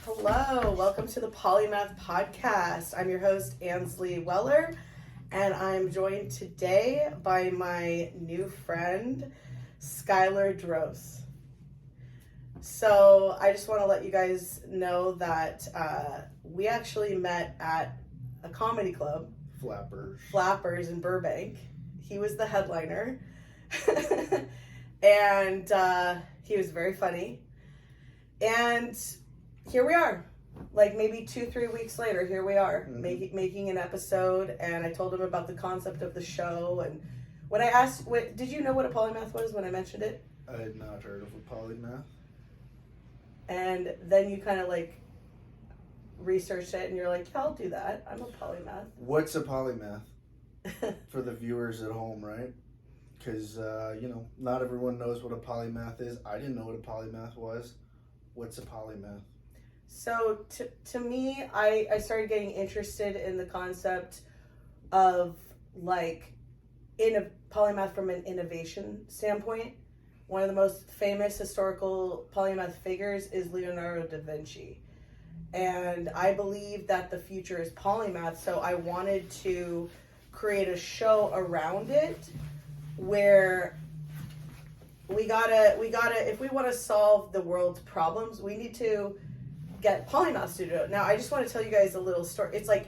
Hello, welcome to the Polymath Podcast. I'm your host, Ansley Weller, and I'm joined today by my new friend, Skylar Dross. So I just want to let you guys know that we actually met at a comedy club, Flappers in Burbank. He was the headliner, and he was very funny. And here we are, like maybe 2-3 weeks later, here we are, making an episode, and I told him about the concept of the show, and when I asked, did you know what a polymath was when I mentioned it? I had not heard of a polymath. And then you kind of like researched it, and you're like, yeah, I'll do that. I'm a polymath. What's a polymath? For the viewers at home, right? Because, not everyone knows what a polymath is. I didn't know what a polymath was. What's a polymath? So to me, I started getting interested in the concept of like in a polymath from an innovation standpoint. One of the most famous historical polymath figures is Leonardo da Vinci. And I believe that the future is polymath, so I wanted to create a show around it where we gotta if we want to solve the world's problems, we need to get polymaths to do it. Now, I just want to tell you guys a little story. It's like,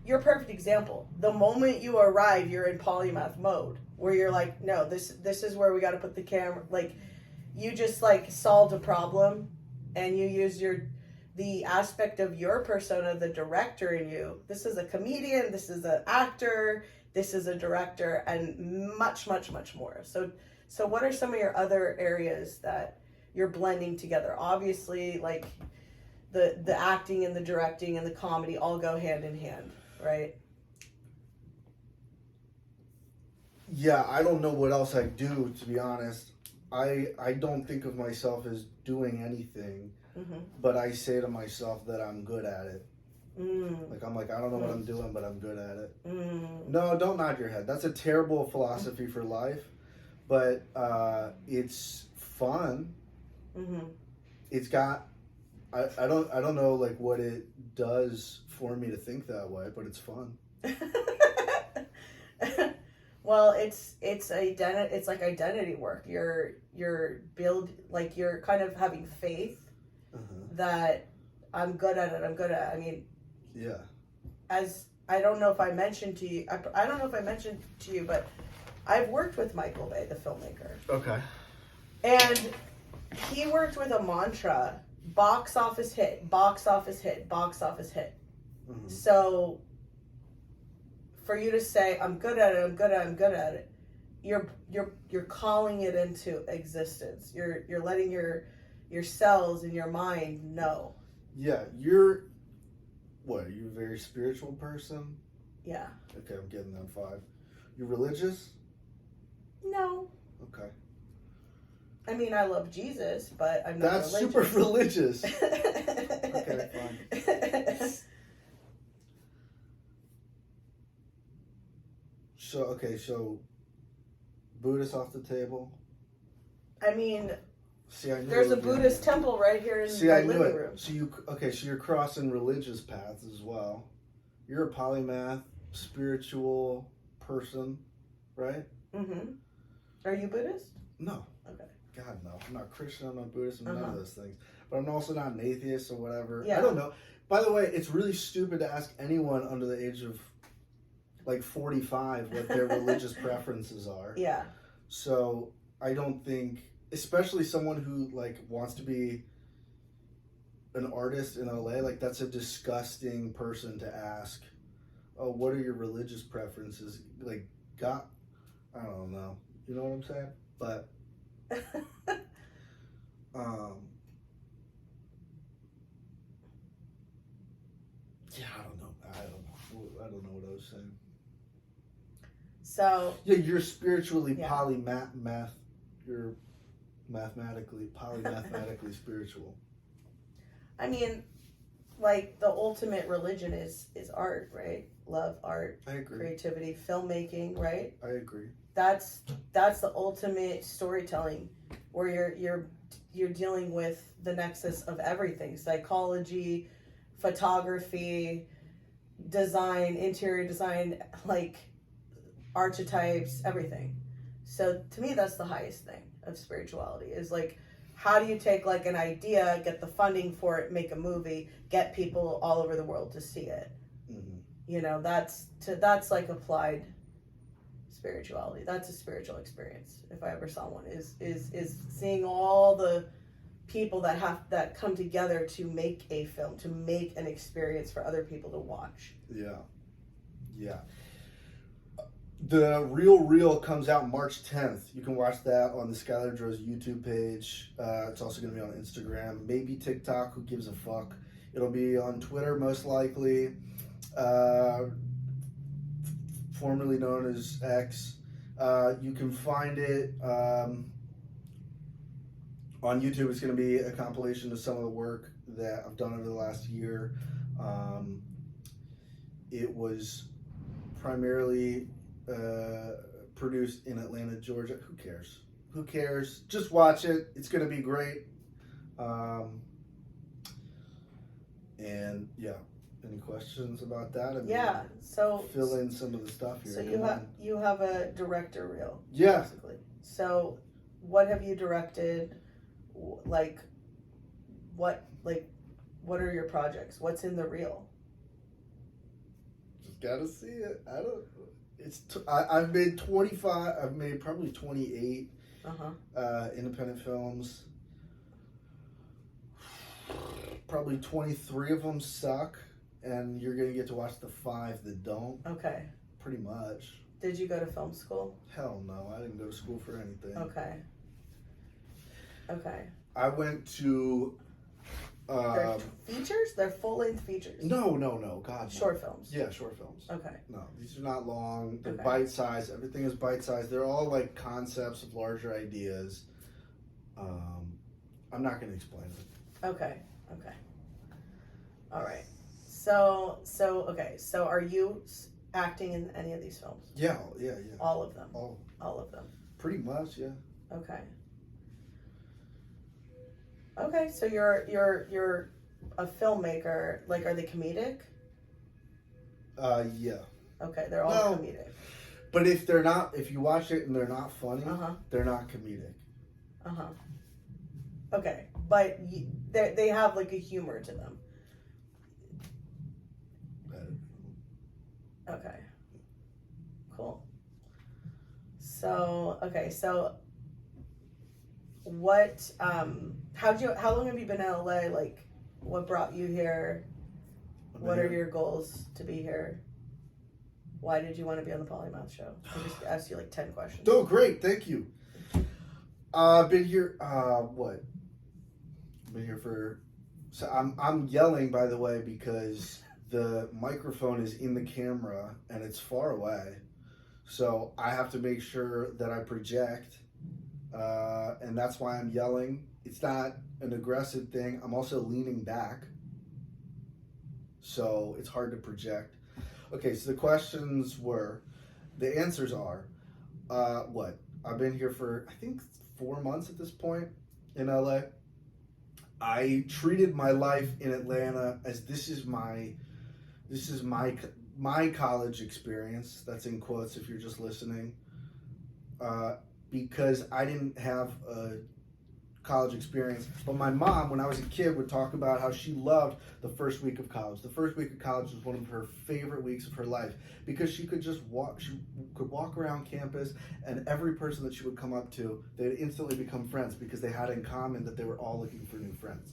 you're a perfect example. The moment you arrive, you're in polymath mode, where you're like, no, this is where we got to put the camera. Like, you just like solved a problem, and you use the aspect of your persona, the director in you. This is a comedian. This is an actor. This is a director, and much, much, much more. So what are some of your other areas that you're blending together? Obviously, like the acting and the directing and the comedy all go hand in hand, right? Yeah, I don't know what else I do, to be honest. I don't think of myself as doing anything, but I say to myself that I'm good at it. Like, I'm like, I don't know what I'm doing, but I'm good at it. No, don't nod your head. That's a terrible philosophy for life, but it's fun. It's got... I don't know like what it does for me to think that way, but it's fun. Well, it's like identity work. You're you're kind of having faith that I'm good at it. I mean, yeah. As I don't know if I mentioned to you, I don't know if I mentioned to you, but I've worked with Michael Bay, the filmmaker. Okay. And he worked with a mantra. Box office hit, box office hit, box office hit. So for you to say, I'm good at it, I'm good at it, you're calling it into existence. You're letting your cells in your mind know. Yeah, you're a very spiritual person? Yeah. Okay, I'm getting that vibe. You're religious? No. Okay. I mean, I love Jesus, but I'm not That's religious. super religious. Okay, fine. So Buddhist off the table? I mean, there's a Buddhist temple right here in the living room. So you're crossing religious paths as well. You're a polymath, spiritual person, right? Are you Buddhist? No. Okay. God, no. I'm not Christian, I'm not Buddhist, I'm none of those things. But I'm also not an atheist or whatever. Yeah. I don't know. By the way, it's really stupid to ask anyone under the age of like 45 what their religious preferences are. Yeah. So I don't think, especially someone who like wants to be an artist in LA, like that's a disgusting person to ask, oh, what are your religious preferences? Like, God, I don't know. You know what I'm saying? But yeah, I don't know what I was saying. So yeah, you're spiritually polymath. You're polymathematically spiritual. I mean, like the ultimate religion is art, right? Love, art, I agree. Creativity, filmmaking, right? I agree. That's the ultimate storytelling, where you're dealing with the nexus of everything: psychology, photography, design, interior design, like archetypes, everything. So to me, that's the highest thing of spirituality, is like, how do you take like an idea, get the funding for it, make a movie, get people all over the world to see it? Mm-hmm. You know, that's like applied spirituality. That's a spiritual experience. If I ever saw one, is seeing all the people that come together to make a film, to make an experience for other people to watch. Yeah. The Real comes out March 10th. You can watch that on the Skylar Droz YouTube page. It's also going to be on Instagram, maybe TikTok. Who gives a fuck? It'll be on Twitter, most likely. Formerly known as X. You can find it on YouTube. It's going to be a compilation of some of the work that I've done over the last year. It was primarily produced in Atlanta, Georgia. Who cares? Just watch it. It's going to be great. And yeah, any questions about that? I mean, so fill in some of the stuff here. So you have a director reel. Yeah. Basically. So what have you directed? Like what are your projects? What's in the reel? Just gotta see it. I don't. I've made 25. I've made probably 28 independent films. Probably 23 of them suck, and you're gonna get to watch the 5 that don't. Okay. Pretty much. Did you go to film school? Hell no, I didn't go to school for anything. Okay. I went to. They're features? They're full-length features? No. God. Short films? Yeah, short films. Okay. No, these are not long. They're Okay. bite-sized. Everything is bite-sized. They're all like concepts of larger ideas. I'm not going to explain it. Okay. All right. So are you acting in any of these films? Yeah. All of them? All of them? pretty much, yeah. Okay, so you're a filmmaker. Like, are they comedic? Yeah. Okay, they're all comedic. But if you watch it and they're not funny, they're not comedic. Okay, but they have like a humor to them. Okay. Cool. So what how long have you been in LA? Like, what brought you here? What are your goals to be here? Why did you want to be on the Polymath show? I just asked you like 10 questions. Oh, great, thank you. I've been here been here for, so I'm yelling, by the way, because the microphone is in the camera and it's far away, so I have to make sure that I project, and that's why I'm yelling. It's not an aggressive thing. I'm also leaning back, so it's hard to project. Okay, so the answers are, I've been here for, I think, 4 months at this point in LA. I treated my life in Atlanta as this is my college experience. That's in quotes if you're just listening. Because I didn't have a college experience. But my mom, when I was a kid, would talk about how she loved the first week of college. The first week of college was one of her favorite weeks of her life because she could just walk. She could walk around campus, and every person that she would come up to, they'd instantly become friends because they had in common that they were all looking for new friends.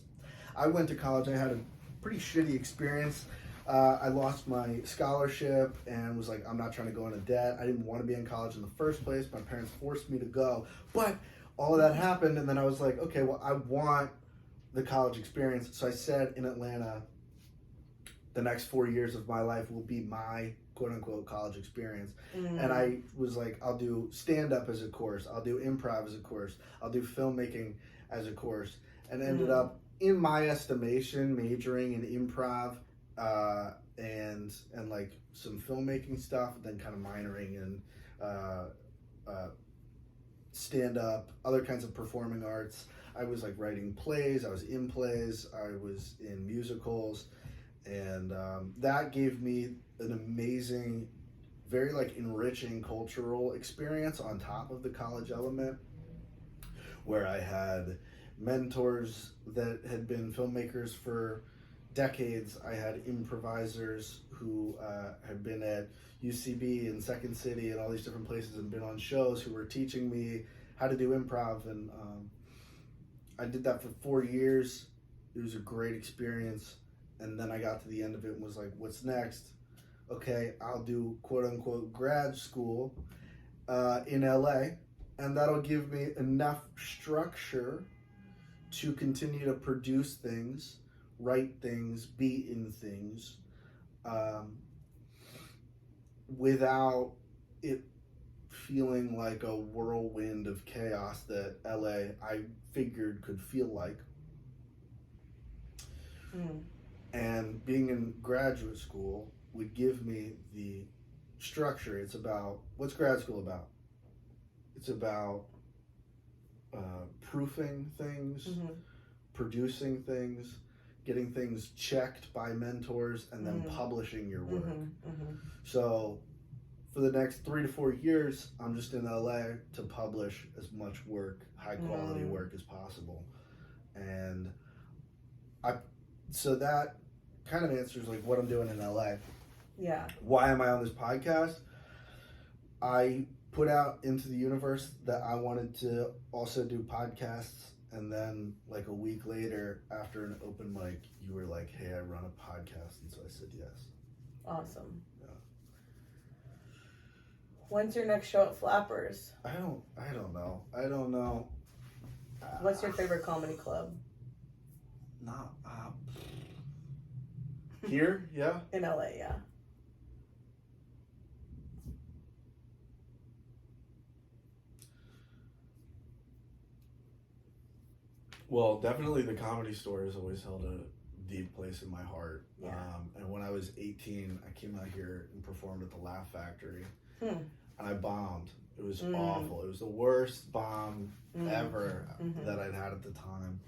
I went to college. I had a pretty shitty experience. I lost my scholarship and was like, I'm not trying to go into debt. I didn't want to be in college in the first place. My parents forced me to go. But all of that happened, and then I was like, okay, well, I want the college experience. So I said in Atlanta, the next 4 years of my life will be my quote-unquote college experience. And I was like, I'll do stand-up as a course. I'll do improv as a course. I'll do filmmaking as a course. And ended up, in my estimation, majoring in improv and like some filmmaking stuff, and then kind of minoring in stand-up, other kinds of performing arts. I was like writing plays, I was in plays, I was in musicals, and that gave me an amazing, very like enriching cultural experience on top of the college element, where I had mentors that had been filmmakers for decades. I had improvisers who had been at UCB and Second City and all these different places and been on shows who were teaching me how to do improv, and I did that for 4 years. It was a great experience, and then I got to the end of it and was like, what's next? Okay, I'll do quote-unquote grad school in LA, and that'll give me enough structure to continue to produce things, write things, be in things, without it feeling like a whirlwind of chaos that LA, I figured, could feel like. And being in graduate school would give me the structure. It's about, what's grad school about? It's about proofing things, producing things, getting things checked by mentors, and then publishing your work. So for the next 3 to 4 years, I'm just in LA to publish as much work, high quality work as possible. And so that kind of answers like what I'm doing in LA. Yeah. Why am I on this podcast? I put out into the universe that I wanted to also do podcasts, and then like a week later, after an open mic, you were like, hey, I run a podcast, and so I said yes. Awesome. Yeah. When's your next show at Flappers? I don't know. What's your favorite comedy club? Not here, yeah. In LA, yeah. Well, definitely the Comedy Store has always held a deep place in my heart. Yeah. And when I was 18, I came out here and performed at the Laugh Factory, Hmm. and I bombed. It was awful. It was the worst bomb ever that I'd had at the time,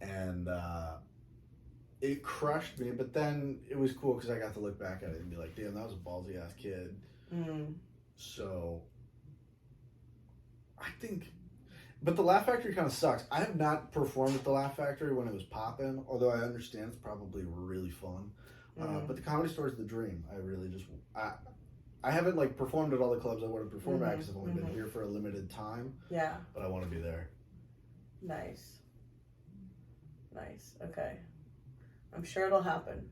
and it crushed me. But then it was cool because I got to look back at it and be like, "Damn, that was a ballsy ass kid." So I think. But the Laugh Factory kind of sucks. I have not performed at the Laugh Factory when it was popping, although I understand it's probably really fun. But the Comedy Store is the dream. I really just... I haven't like performed at all the clubs I want to perform at because I've only been here for a limited time. Yeah. But I want to be there. Nice. Okay. I'm sure it'll happen.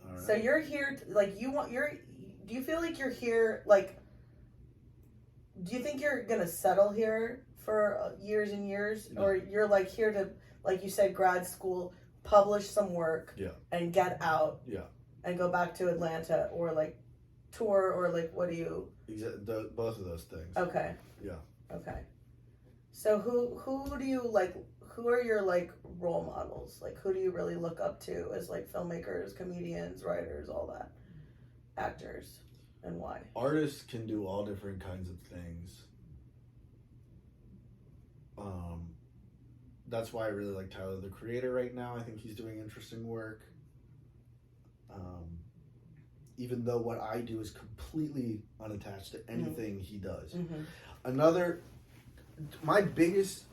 All right. So you're here, do you feel like you're here, like, do you think you're going to settle here for years and years? No. Or you're like here to, like you said, grad school, publish some work and get out and go back to Atlanta or like tour, or like what do you... Both of those things. Okay. Yeah. Okay. So who do you like, who are your like role models? Like who do you really look up to as like filmmakers, comedians, writers, all that, actors, and why? Artists can do all different kinds of things. That's why I really like Tyler, the Creator, right now. I think he's doing interesting work. Even though what I do is completely unattached to anything he does. My biggest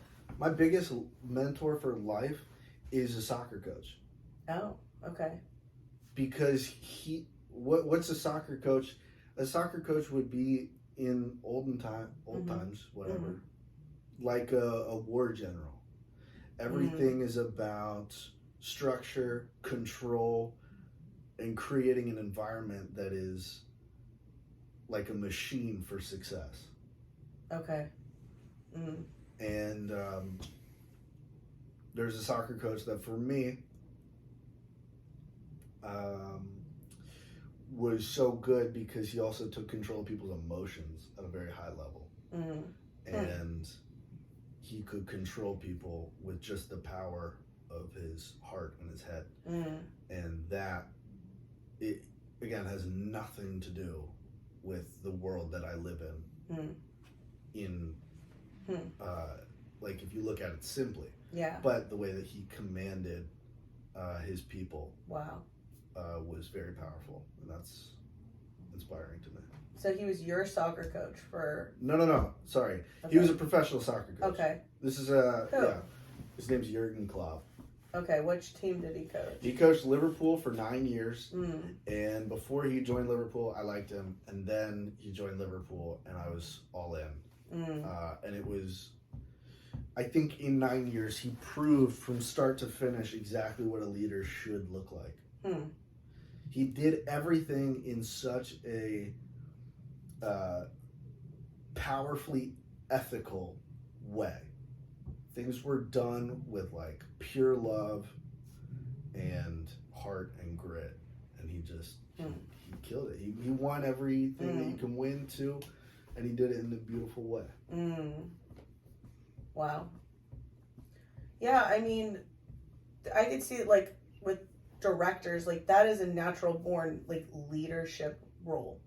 mentor for life is a soccer coach. Oh, okay. Because what's a soccer coach? A soccer coach would be in old times, whatever, like a war general. Everything is about structure, control, and creating an environment that is like a machine for success. Okay. And there's a soccer coach that for me was so good because he also took control of people's emotions at a very high level. And he could control people with just the power of his heart and his head. And that, it again has nothing to do with the world that I live in Like if you look at it simply. Yeah. But the way that he commanded his people Wow. Was very powerful, and that's inspiring to me. So he was your soccer coach for... No. Sorry. Okay. He was a professional soccer coach. Okay. This is Cool. yeah. His name's Jurgen Klopp. Okay, which team did he coach? He coached Liverpool for 9 years, Mm. and before he joined Liverpool, I liked him, and then he joined Liverpool, and I was all in. And it was, I think in 9 years, he proved from start to finish exactly what a leader should look like. He did everything in such a powerfully ethical way. Things were done with like pure love and heart and grit, and he just he killed it. He won everything that you can win too, and he did it in a beautiful way. Wow. Yeah, I mean, I could see it like with directors, like that is a natural born like leadership role.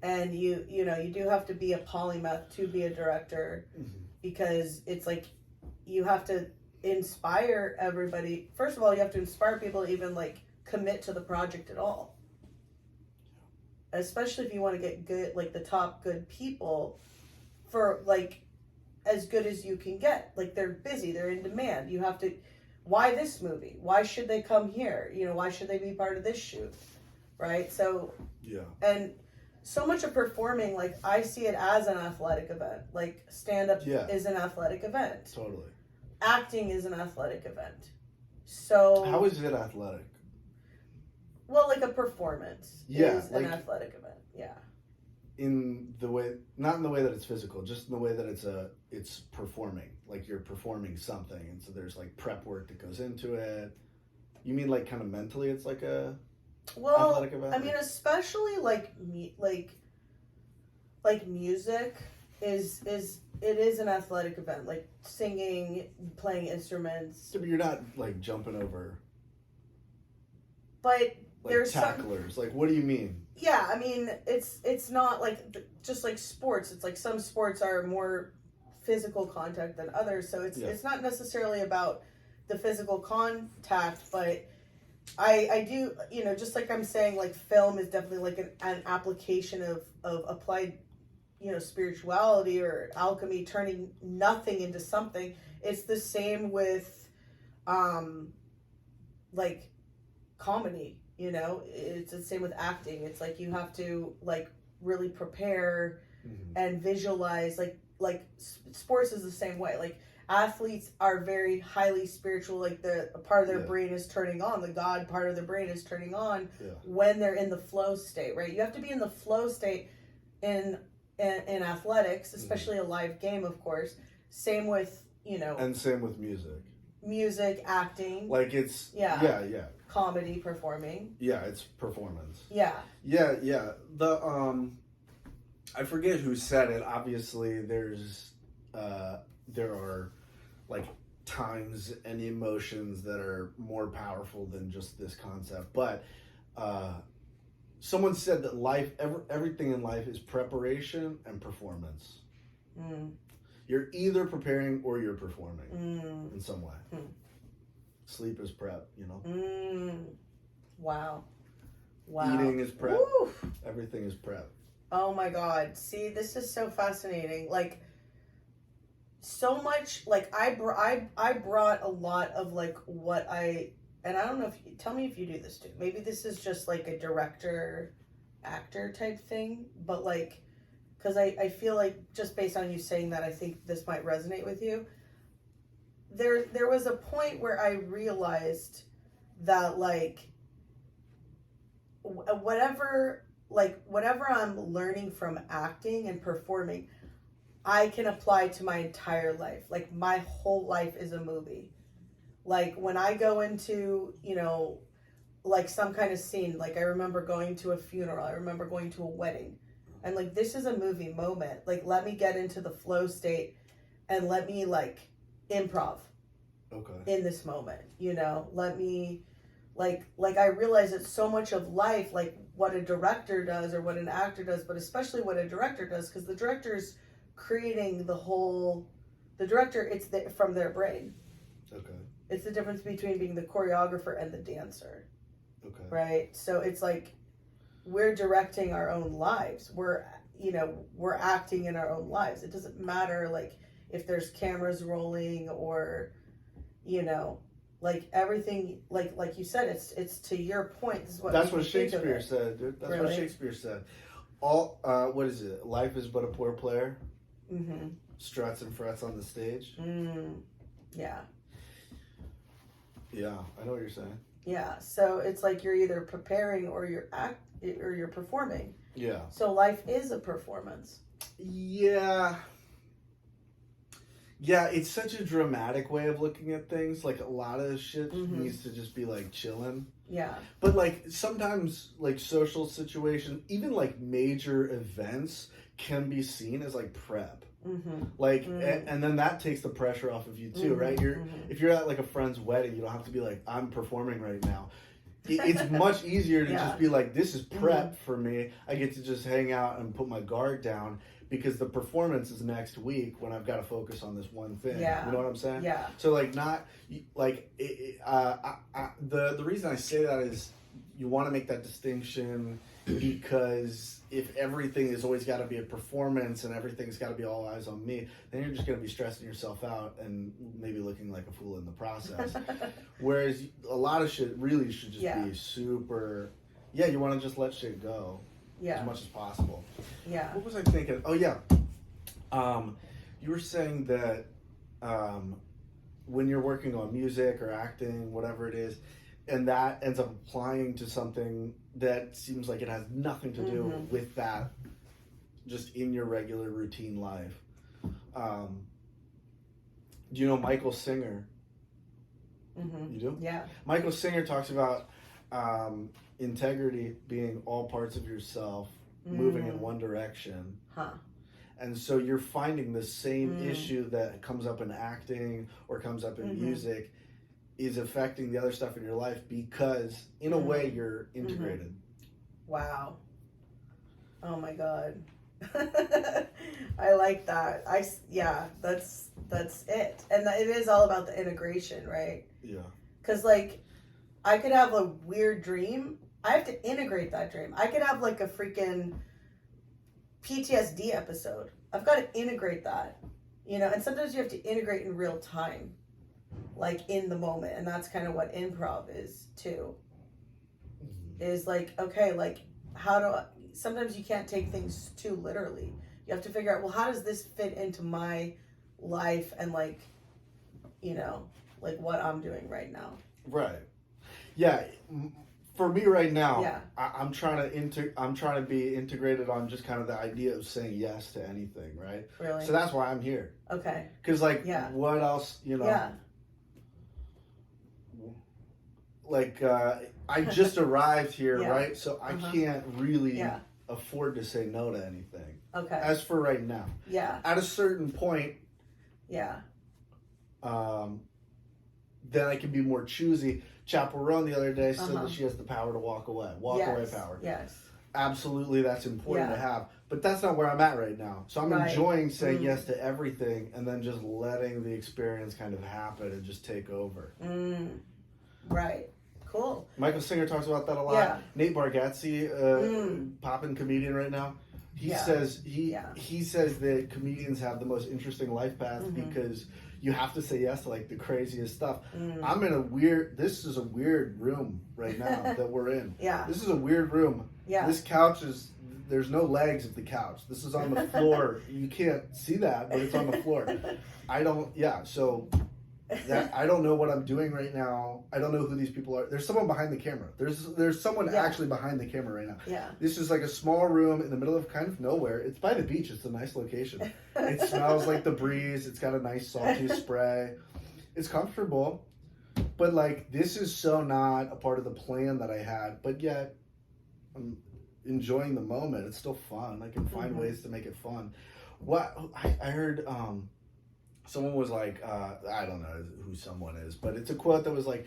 And you do have to be a polymath to be a director, because it's like you have to inspire everybody. First of all, you have to inspire people to even like commit to the project at all. Especially if you want to get good, like the top good people for like as good as you can get. Like they're busy, they're in demand. You have to, why this movie? Why should they come here? Why should they be part of this shoot? Right? So, yeah. And so much of performing, like I see it as an athletic event. Like stand-up is an athletic event. Totally. Acting is an athletic event. So how is it athletic? Well, like a performance is like, an athletic event. Yeah. In the way, not in the way that it's physical, just in the way that it's performing. Like you're performing something, and so there's like prep work that goes into it. You mean like kind of mentally, it's like a athletic event? I mean, especially like music is an athletic event. Like singing, playing instruments. So, but you're not like jumping over. But like there's tacklers. Like, what do you mean? Yeah, I mean, it's not like just like sports. It's like some sports are more physical contact than others. So it's not necessarily about the physical contact, but I do, just like I'm saying, like film is definitely like an application of applied, spirituality or alchemy, turning nothing into something. It's the same with, like comedy, it's the same with acting. It's like you have to like really prepare and visualize, like sports is the same way. Like athletes are very highly spiritual, like a part of their brain is turning on, the God part of their brain is turning on when they're in the flow state, right? You have to be in the flow state in athletics, especially a live game, of course. Same with, and same with music, acting, like it's comedy, performing, it's performance, yeah. The I forget who said it. Obviously there are like times and emotions that are more powerful than just this concept, but someone said that everything in life is preparation and performance. You're either preparing or you're performing in some way. Sleep is prep, Wow. Eating is prep. Woo. Everything is prep. Oh my God. See, this is so fascinating. Like, so much, like, I brought a lot of, like, and I don't know tell me if you do this too. Maybe this is just, like, a director-actor type thing, but, like, because I feel like, just based on you saying that, I think this might resonate with you. There was a point where I realized that, like, whatever I'm learning from acting and performing, I can apply to my entire life. Like, my whole life is a movie. Like, when I go into, like some kind of scene, like I remember going to a funeral, I remember going to a wedding, and like, this is a movie moment. Like, let me get into the flow state and let me like improv in this moment, let me like I realize that so much of life, like what a director does or what an actor does, but especially what a director does, because the director's creating the director, it's from their brain. Okay. It's the difference between being the choreographer and the dancer. Okay. Right? So it's like we're directing our own lives. We're acting in our own lives. It doesn't matter like if there's cameras rolling or like everything like you said, it's to your point. This is what That's what Shakespeare said, dude. That's really? what Shakespeare said. All what is it? Life is but a poor player. Mm-hmm. Struts and frets on the stage. Yeah. Yeah, I know what you're saying. Yeah, so it's like you're either preparing or you're performing. Yeah. So life is a performance. Yeah. Yeah, it's such a dramatic way of looking at things. Like a lot of shit needs to just be like chilling. Yeah. But like sometimes like social situations, even like major events can be seen as like prep. Like and then that takes the pressure off of you too, right? If you're at like a friend's wedding, you don't have to be like, I'm performing right now. It's much easier to just be like, this is prep for me. I get to just hang out and put my guard down because the performance is next week when I've got to focus on this one thing. Yeah. You know what I'm saying? Yeah. So like not like the reason I say that is you want to make that distinction because if everything has always got to be a performance and everything's got to be all eyes on me, then you're just going to be stressing yourself out and maybe looking like a fool in the process. Whereas a lot of shit really should just be super, you want to just let shit go as much as possible. Yeah. What was I thinking? Oh, yeah. You were saying that when you're working on music or acting, whatever it is, and that ends up applying to something that seems like it has nothing to do with that, just in your regular routine life. Do you know Michael Singer? You do? Yeah. Michael Singer talks about integrity being all parts of yourself moving in one direction. And so you're finding the same issue that comes up in acting or comes up in music is affecting the other stuff in your life because in a way you're integrated. Wow. Oh my God. I like that. That's it. And it is all about the integration, right? Yeah. Because like I could have a weird dream. I have to integrate that dream. I could have like a freaking PTSD episode. I've got to integrate that. And sometimes you have to integrate in real time. Like in the moment, and that's kind of what improv is too. Is like, okay, like sometimes you can't take things too literally. You have to figure out, well, how does this fit into my life and like what I'm doing right now. Right. Yeah. For me right now, I'm trying to be integrated on just kind of the idea of saying yes to anything, right? Really? So that's why I'm here. Okay. Because what else, Yeah. Like, I just arrived here, right? So I can't really afford to say no to anything. Okay. As for right now. Yeah. At a certain point. Yeah. Then I can be more choosy. Chaperone the other day said that she has the power to walk away. Walk away power. Yes. Absolutely, that's important to have. But that's not where I'm at right now. So I'm enjoying saying yes to everything and then just letting the experience kind of happen and just take over. Right. Cool. Michael Singer talks about that a lot. Yeah. Nate Bargatze, poppin' comedian right now, he says he says that comedians have the most interesting life path because you have to say yes to like the craziest stuff. I'm in this is a weird room right now that we're in. Yeah. This is a weird room. Yeah. This couch there's no legs of the couch. This is on the floor. You can't see that, but it's on the floor. So I don't know what I'm doing right now. I don't know who these people are. There's someone behind the camera. There's someone actually behind the camera right now. Yeah. This is like a small room in the middle of kind of nowhere. It's by the beach. It's a nice location. It smells like the breeze. It's got a nice salty spray. It's comfortable. But like this is so not a part of the plan that I had. But yet I'm enjoying the moment. It's still fun. I can find ways to make it fun. What I heard someone was like, I don't know who someone is, but it's a quote that was like,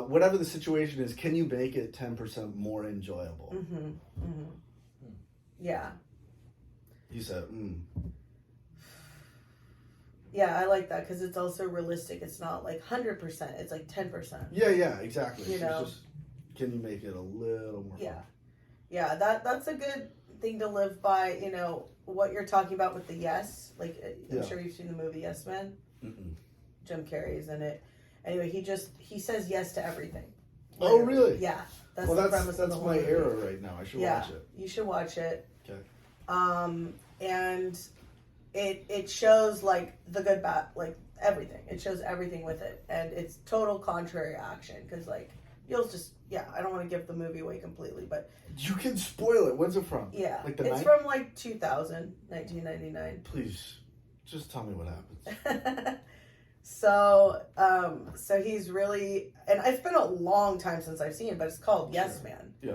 whatever the situation is, can you make it 10% more enjoyable? Yeah. He said, Yeah, I like that because it's also realistic. It's not like 100%. It's like 10%. Yeah, exactly. You know? Just, can you make it a little more fun? Yeah, that's a good thing to live by. You know what you're talking about with the yes. Like I'm sure you've seen the movie Yes Man. Mm-mm. Jim Carrey's in it. Anyway, he says yes to everything. Oh, really? Yeah. That's my era right now. I should watch it. You should watch it. Okay. And it shows like the good, bad, like everything. It shows everything with it, and it's total contrary action because like you'll just I don't want to give the movie away completely, but you can spoil it. When's it from? Yeah, like it's from like 1999. Please, just tell me what happens. So he's really, and it's been a long time since I've seen it, but it's called Yes Man. Yeah.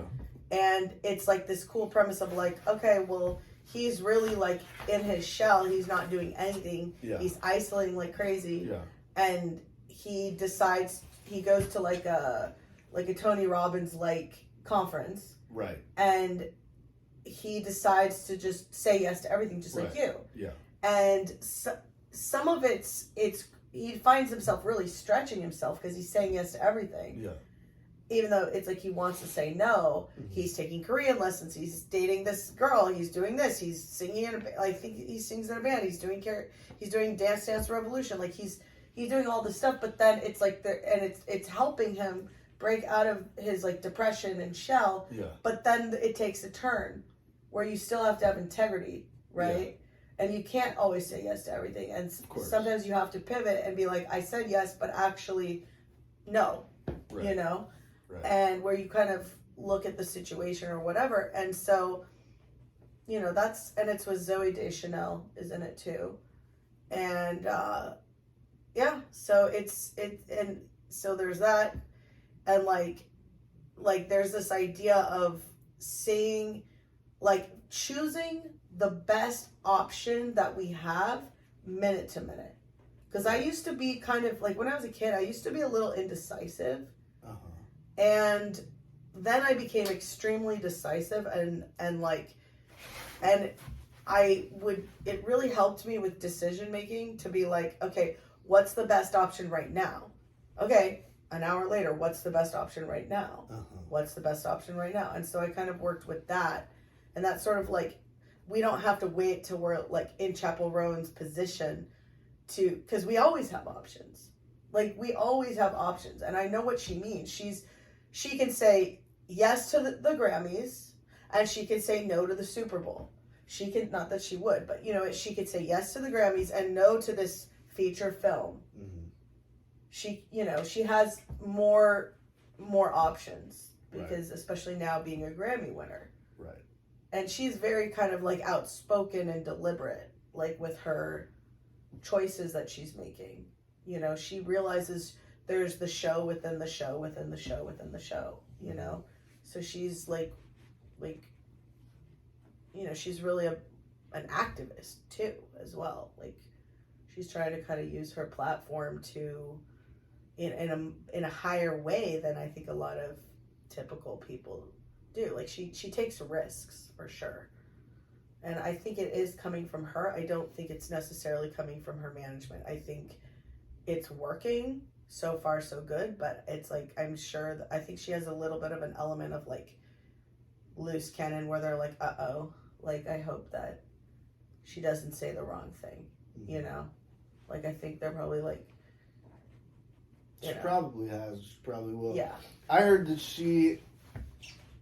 And it's like this cool premise of like, okay, well, he's really like in his shell. He's not doing anything. Yeah. He's isolating like crazy. Yeah. And he decides he goes to like a Tony Robbins like conference. Right. And he decides to just say yes to everything, just like you. Yeah. And some of it's he finds himself really stretching himself because he's saying yes to everything. Yeah. Even though it's like he wants to say no, he's taking Korean lessons. He's dating this girl. He's doing this. He's singing in I think he sings in a band. He's doing Dance Dance Revolution. Like he's doing all this stuff. But then it's like it's helping him break out of his like depression and shell. Yeah. But then it takes a turn where you still have to have integrity, right? Yeah. And you can't always say yes to everything. And sometimes you have to pivot and be like, I said yes, but actually, no. Right. You know? Right. And where you kind of look at the situation or whatever. And so, you know, it's with Zooey Deschanel is in it too. And, so and so there's that. And like there's this idea of saying, like, choosing the best option that we have minute to minute. Because I used to be kind of like, when I was a kid, I used to be a little indecisive. And then I became extremely decisive and it really helped me with decision making to be like, okay, what's the best option right now? Okay, an hour later, what's the best option right now? What's the best option right now? And so I kind of worked with that. And that's sort of like, we don't have to wait till we're like in Chappell Roan's position because we always have options. Like we always have options. And I know what she means. She can say yes to the Grammys and she can say no to the Super Bowl. She can, not that she would, but you know, she could say yes to the Grammys and no to this feature film. Mm-hmm. She has more options because especially now being a Grammy winner. Right. And she's very kind of like outspoken and deliberate, like with her choices that she's making. You know, she realizes there's the show within the show within the show within the show, you know? So she's like, you know, she's really an activist too, as well. Like she's trying to kind of use her platform to, in a higher way than I think a lot of typical people do. Like she takes risks for sure. And I think it is coming from her. I don't think it's necessarily coming from her management. I think it's working. So far so good, but it's like I think she has a little bit of an element of like loose cannon where they're like, like I hope that she doesn't say the wrong thing, you know? Like I think they're probably like she probably has, she probably will. Yeah. I heard that she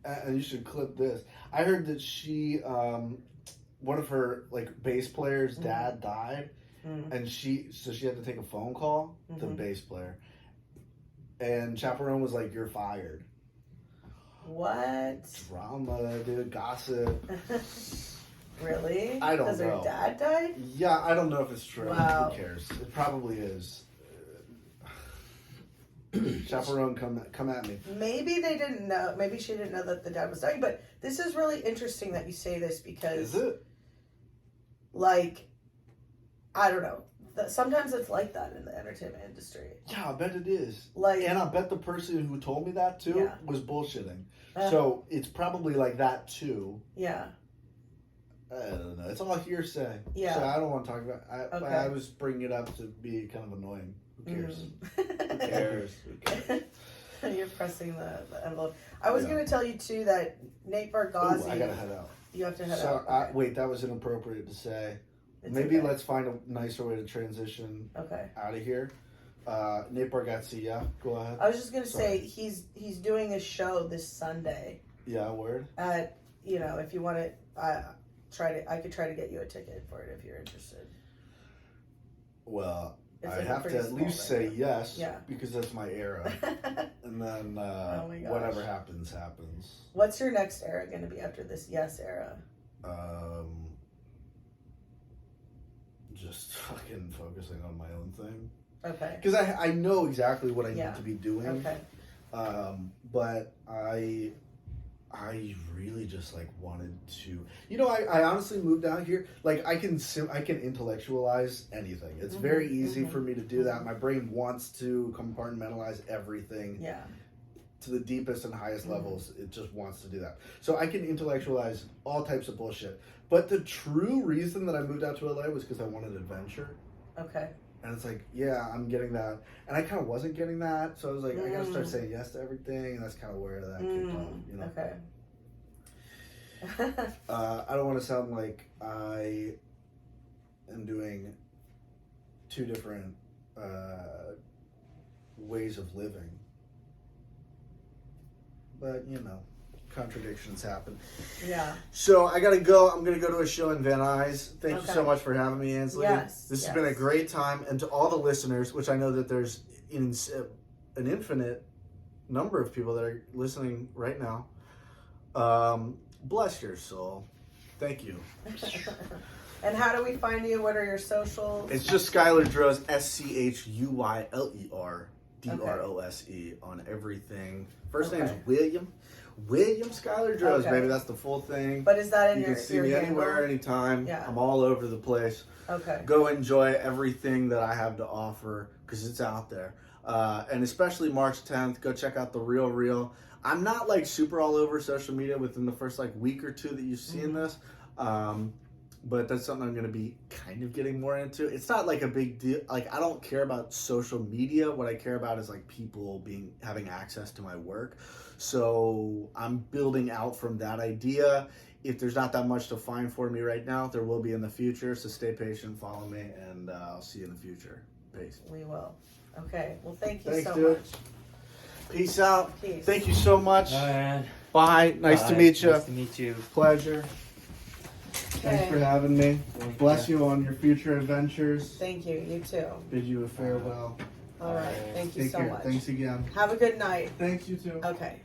and you should clip this. I heard that she one of her like bass players' dad died. Mm-hmm. And she had to take a phone call to the bass player. And Chaperone was like, "You're fired." What? Drama, dude, gossip. Really? I don't know. Because her dad died? Yeah, I don't know if it's true. Wow. Who cares? It probably is. Chaperone, come at me. Maybe they didn't know. Maybe she didn't know that the dad was dying. But this is really interesting that you say this because... Is it? Like... I don't know. Sometimes it's like that in the entertainment industry. Yeah, I bet it is. Like, and I bet the person who told me that too was bullshitting. So it's probably like that too. Yeah. I don't know. It's all hearsay. Yeah. So I don't want to talk about it. Okay. I was bringing it up to be kind of annoying. Who cares? Mm. Who cares? Who cares? You're pressing the envelope. I was Yeah. going to tell you, too, that Nate Bargatze... Ooh, I gotta head out. You have to head So, out. Okay. wait, that was inappropriate to say. It's Maybe okay. let's find a nicer way to transition Okay. out of here. Nate Bargatze, yeah, go ahead. I was just going to say, Sorry. he's doing a show this Sunday. Yeah, word. At, if you want to... I could try to get you a ticket for it if you're interested. Well, It's I like a have pretty to at small least say venue. yes, Yeah. because that's my era. And then Oh my gosh. whatever happens, happens. What's your next era going to be after this yes era? Just fucking focusing on my own thing. Okay. Because I know exactly what I Yeah. need to be doing. Okay. But I really just like wanted to, I honestly moved out here. Like I can intellectualize anything. It's very easy for me to do that. My brain wants to compartmentalize everything. Yeah. To the deepest and highest levels, it just wants to do that. So I can intellectualize all types of bullshit. But the true reason that I moved out to LA was because I wanted adventure. Okay. And it's like, yeah, I'm getting that. And I kind of wasn't getting that. So I was like, I got to start saying yes to everything. And that's kind of where that kicked off, Okay. I don't want to sound like I am doing two different ways of living. But, contradictions happen. Yeah. So I gotta go. I'm gonna go to a show in Van Nuys. Thank you so much for having me, Ansley. Yes. This has been a great time, and to all the listeners, which I know that there's an infinite number of people that are listening right now. Bless your soul. Thank you. And how do we find you? What are your socials? It's just Skylar Droz, SCHUYLER on everything. First name's William Skylar Droz, baby. That's the full thing. But is that in you your can see me anywhere, anytime. Yeah. I'm all over the place. Okay. Go enjoy everything that I have to offer because it's out there. And especially March 10th, go check out The Real Real. I'm not like super all over social media within the first like week or two that you've seen this. But that's something I'm going to be kind of getting more into. It's not like a big deal. Like I don't care about social media. What I care about is like people having access to my work. So I'm building out from that idea. If there's not that much to find for me right now, there will be in the future. So stay patient, follow me, and I'll see you in the future. Peace. We will. Okay. Well, thank you Thanks, so dude. much. Peace out. Peace. Thank you so much. All right. Bye. Nice to meet you. Nice to meet you. Pleasure. Thanks for having me. Bless you. you on your future adventures. Thank you. You too. Bid you a farewell. All right. Thank you Take so care. much. Thanks again. Have a good night. Thanks, you too. Okay.